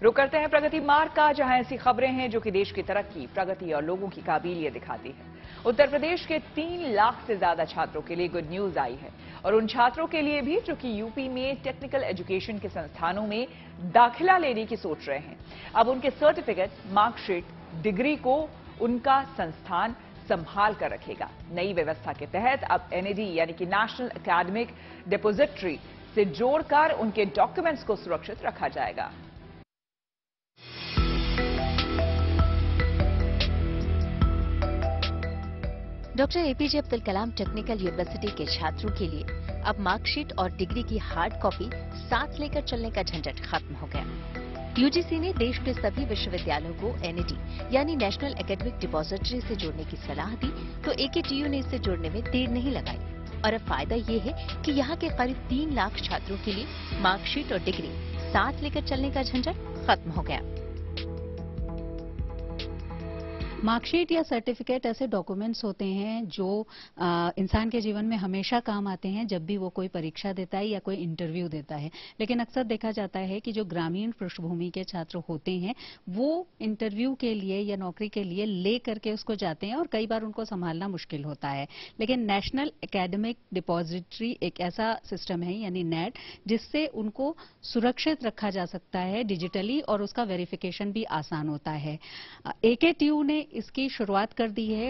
रुक करते हैं प्रगति मार्ग का, जहां ऐसी खबरें हैं जो कि देश की तरक्की, प्रगति और लोगों की काबिलियत दिखाती है। उत्तर प्रदेश के 3 लाख से ज्यादा छात्रों के लिए गुड न्यूज आई है, और उन छात्रों के लिए भी जो कि यूपी में टेक्निकल एजुकेशन के संस्थानों में दाखिला लेने की सोच रहे हैं। अब उनके सर्टिफिकेट, मार्कशीट, डिग्री को उनका संस्थान संभाल कर रखेगा। नई व्यवस्था के तहत अब एनएडी यानी कि नेशनल एकेडमिक डिपोजिटरी से जोड़कर उनके डॉक्यूमेंट्स को सुरक्षित रखा जाएगा। Doctor APJ Abdul Kalam technical university के छात्रों के लिए अब मार्कशीट और डिग्री की हार्ड कॉपी साथ लेकर चलने का झंझट खत्म हो गया। यूजीसी ने देश के सभी विश्वविद्यालयों को एनएडी यानी नेशनल एकेडमिक डिपोजिटरी से जोड़ने की सलाह दी, तो एकेटीयू ने इसे जोड़ने में देर नहीं लगाई। और अब फायदा ये है कि यहाँ के करीब 3 लाख छात्रों के लिए मार्कशीट और डिग्री साथ लेकर चलने का झंझट खत्म हो गया। मार्कशीट या सर्टिफिकेट ऐसे डॉक्यूमेंट्स होते हैं जो इंसान के जीवन में हमेशा काम आते हैं जब भी वो कोई परीक्षा देता है या कोई इंटरव्यू देता है। लेकिन अक्सर देखा जाता है कि जो ग्रामीण पृष्ठभूमि के छात्र होते हैं वो इंटरव्यू के लिए या नौकरी के लिए ले करके उसको जाते हैं और कई बार उनको संभालना मुश्किल होता है। लेकिन नेशनल एकेडमिक डिपोजिटरी एक ऐसा सिस्टम है यानी नेट, जिससे उनको सुरक्षित रखा जा सकता है डिजिटली, और उसका वेरिफिकेशन भी आसान होता है। एकेटीयू ने इसकी शुरुआत कर दी है।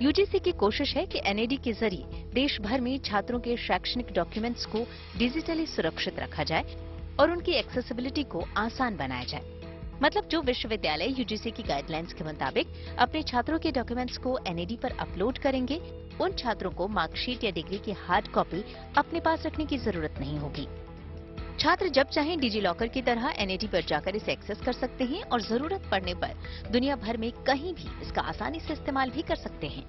यूजीसी की कोशिश है कि एनएडी के जरिए देश भर में छात्रों के शैक्षणिक डॉक्यूमेंट्स को डिजिटली सुरक्षित रखा जाए और उनकी एक्सेसिबिलिटी को आसान बनाया जाए। मतलब जो विश्वविद्यालय यूजीसी की गाइडलाइंस के मुताबिक अपने छात्रों के डॉक्यूमेंट्स को एनएडी पर अपलोड करेंगे, उन छात्रों को मार्कशीट या डिग्री की हार्ड कॉपी अपने पास रखने की जरूरत नहीं होगी। छात्र जब चाहें डिजी लॉकर की तरह एनएडी पर जाकर इसे एक्सेस कर सकते हैं और जरूरत पड़ने पर दुनिया भर में कहीं भी इसका आसानी से इस्तेमाल भी कर सकते हैं।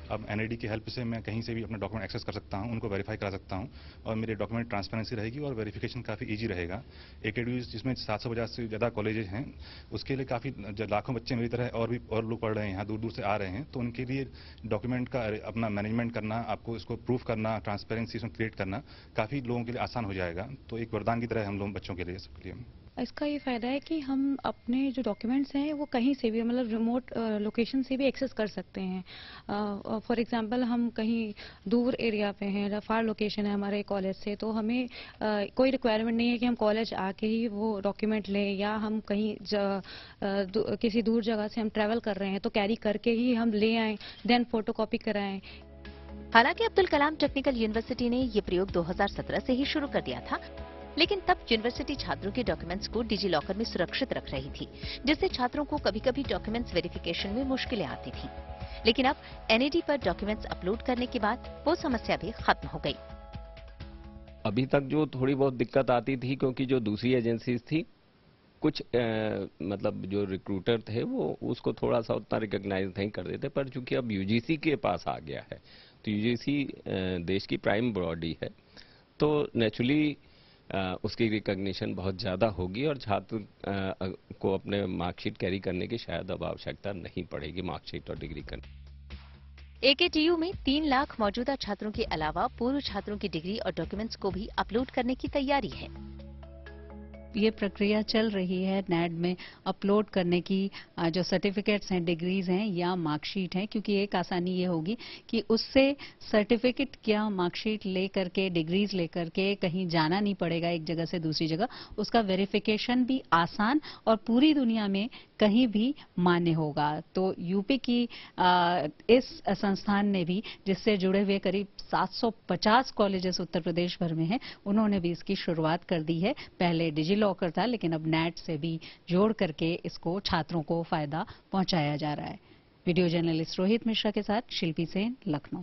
अब एनएडी की हेल्प से मैं कहीं से भी अपना डॉक्यूमेंट एक्सेस कर सकता हूं, उनको वेरीफाई करा सकता हूं और मेरे डॉक्यूमेंट ट्रांसपेरेंसी रहेगी और वेरिफिकेशन काफ़ी इजी रहेगा। एकेडमी जिसमें 750 से ज़्यादा कॉलेजेस हैं, उसके लिए काफ़ी लाखों बच्चे मेरी तरह और लोग पढ़ रहे हैं, यहाँ दूर दूर से आ रहे हैं, तो उनके लिए डॉक्यूमेंट का अपना मैनेजमेंट करना, आपको इसको प्रूफ करना, ट्रांसपेरेंसी इसमें क्रिएट करना काफ़ी लोगों के लिए आसान हो जाएगा। तो एक वरदान की तरह हम लोग बच्चों के लिए, सबके लिए। इसका ये फायदा है कि हम अपने जो डॉक्यूमेंट्स हैं वो कहीं से भी, मतलब रिमोट लोकेशन से भी एक्सेस कर सकते हैं। फॉर एग्जांपल हम कहीं दूर एरिया पे हैं, फार लोकेशन है हमारे कॉलेज से, तो हमें कोई रिक्वायरमेंट नहीं है कि हम कॉलेज आके ही वो डॉक्यूमेंट लें, या हम कहीं किसी दूर जगह से हम ट्रैवल कर रहे हैं तो कैरी करके ही हम ले आएं, देन फोटोकॉपी कराएं। हालांकि अब्दुल कलाम टेक्निकल यूनिवर्सिटी ने ये प्रयोग 2017 से ही शुरू कर दिया था, लेकिन तब यूनिवर्सिटी छात्रों के डॉक्यूमेंट्स को डिजी लॉकर में सुरक्षित रख रही थी, जिससे छात्रों को कभी-कभी डॉक्यूमेंट्स वेरिफिकेशन में मुश्किलें आती थी। लेकिन अब एनएडी पर डॉक्यूमेंट्स अपलोड करने के बाद वो समस्या भी खत्म हो गई। अभी तक जो थोड़ी बहुत दिक्कत आती थी, क्योंकि जो दूसरी एजेंसीज थी, कुछ मतलब जो रिक्रूटर थे वो उसको थोड़ा सा उतना रिकॉग्नाइज नहीं कर देते, पर चूंकि अब यूजीसी के पास आ गया है, तो यूजीसी देश की प्राइम बॉडी है, तो नेचुरली उसकी रिकॉग्निशन बहुत ज़्यादा होगी और छात्र को अपने मार्कशीट कैरी करने की शायद अब आवश्यकता नहीं पड़ेगी, मार्कशीट और डिग्री करने। एकेटीयू में 3 लाख मौजूदा छात्रों के अलावा पूर्व छात्रों की डिग्री और डॉक्यूमेंट्स को भी अपलोड करने की तैयारी है। ये प्रक्रिया चल रही है नेट में अपलोड करने की, जो सर्टिफिकेट्स हैं, डिग्रीज हैं या मार्कशीट हैं, क्योंकि एक आसानी ये होगी कि उससे सर्टिफिकेट या मार्कशीट लेकर के, डिग्रीज लेकर के कहीं जाना नहीं पड़ेगा एक जगह से दूसरी जगह। उसका वेरिफिकेशन भी आसान और पूरी दुनिया में कहीं भी मान्य होगा। तो यूपी की इस संस्थान ने भी, जिससे जुड़े हुए करीब 750 कॉलेजेस उत्तर प्रदेश भर में हैं, उन्होंने भी इसकी शुरुआत कर दी है। पहले डिजी लॉकर था, लेकिन अब नेट से भी जोड़ करके इसको छात्रों को फायदा पहुंचाया जा रहा है। वीडियो जर्नलिस्ट रोहित मिश्रा के साथ शिल्पी सेन, लखनऊ।